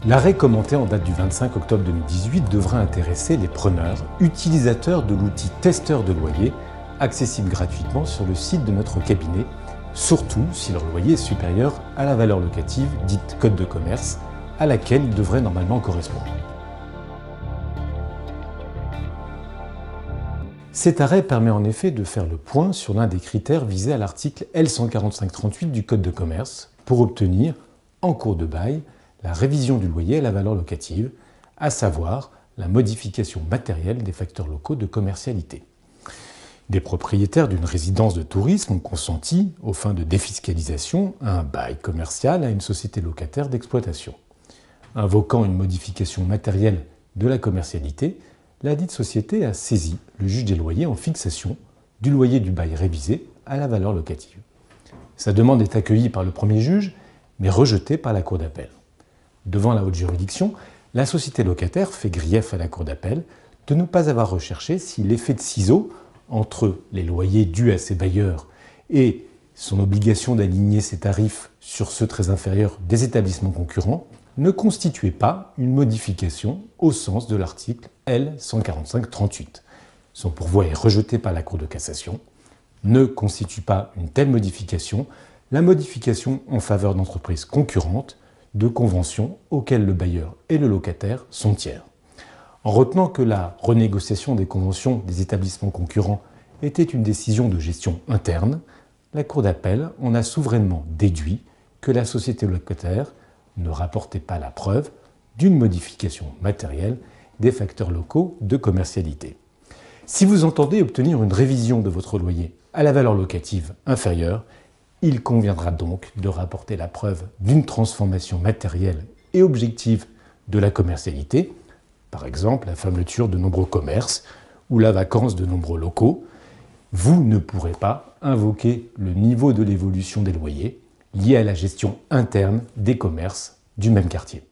L'arrêt commenté en date du 25 octobre 2018 devra intéresser les preneurs, utilisateurs de l'outil testeur de loyer, accessible gratuitement sur le site de notre cabinet, surtout si leur loyer est supérieur à la valeur locative dite code de commerce, à laquelle il devrait normalement correspondre. Cet arrêt permet en effet de faire le point sur l'un des critères visés à l'article L145-38 du Code de commerce pour obtenir, en cours de bail, la révision du loyer à la valeur locative, à savoir la modification matérielle des facteurs locaux de commercialité. Des propriétaires d'une résidence de tourisme ont consenti, aux fins de défiscalisation, à un bail commercial à une société locataire d'exploitation. Invoquant une modification matérielle de la commercialité, ladite société a saisi le juge des loyers en fixation du loyer du bail révisé à la valeur locative. Sa demande est accueillie par le premier juge, mais rejetée par la cour d'appel. Devant la haute juridiction, la société locataire fait grief à la cour d'appel de ne pas avoir recherché si l'effet de ciseau entre les loyers dus à ses bailleurs et son obligation d'aligner ses tarifs sur ceux très inférieurs des établissements concurrents ne constituait pas une modification au sens de l'article L145-38. Son pourvoi est rejeté par la Cour de cassation. Ne constitue pas une telle modification la modification en faveur d'entreprises concurrentes de conventions auxquelles le bailleur et le locataire sont tiers. En retenant que la renégociation des conventions des établissements concurrents était une décision de gestion interne, la Cour d'appel en a souverainement déduit que la société locataire ne rapportait pas la preuve d'une modification matérielle des facteurs locaux de commercialité. Si vous entendez obtenir une révision de votre loyer à la valeur locative inférieure, il conviendra donc de rapporter la preuve d'une transformation matérielle et objective de la commercialité, par exemple la fermeture de nombreux commerces ou la vacance de nombreux locaux. Vous ne pourrez pas invoquer le niveau de l'évolution des loyers lié à la gestion interne des commerces du même quartier.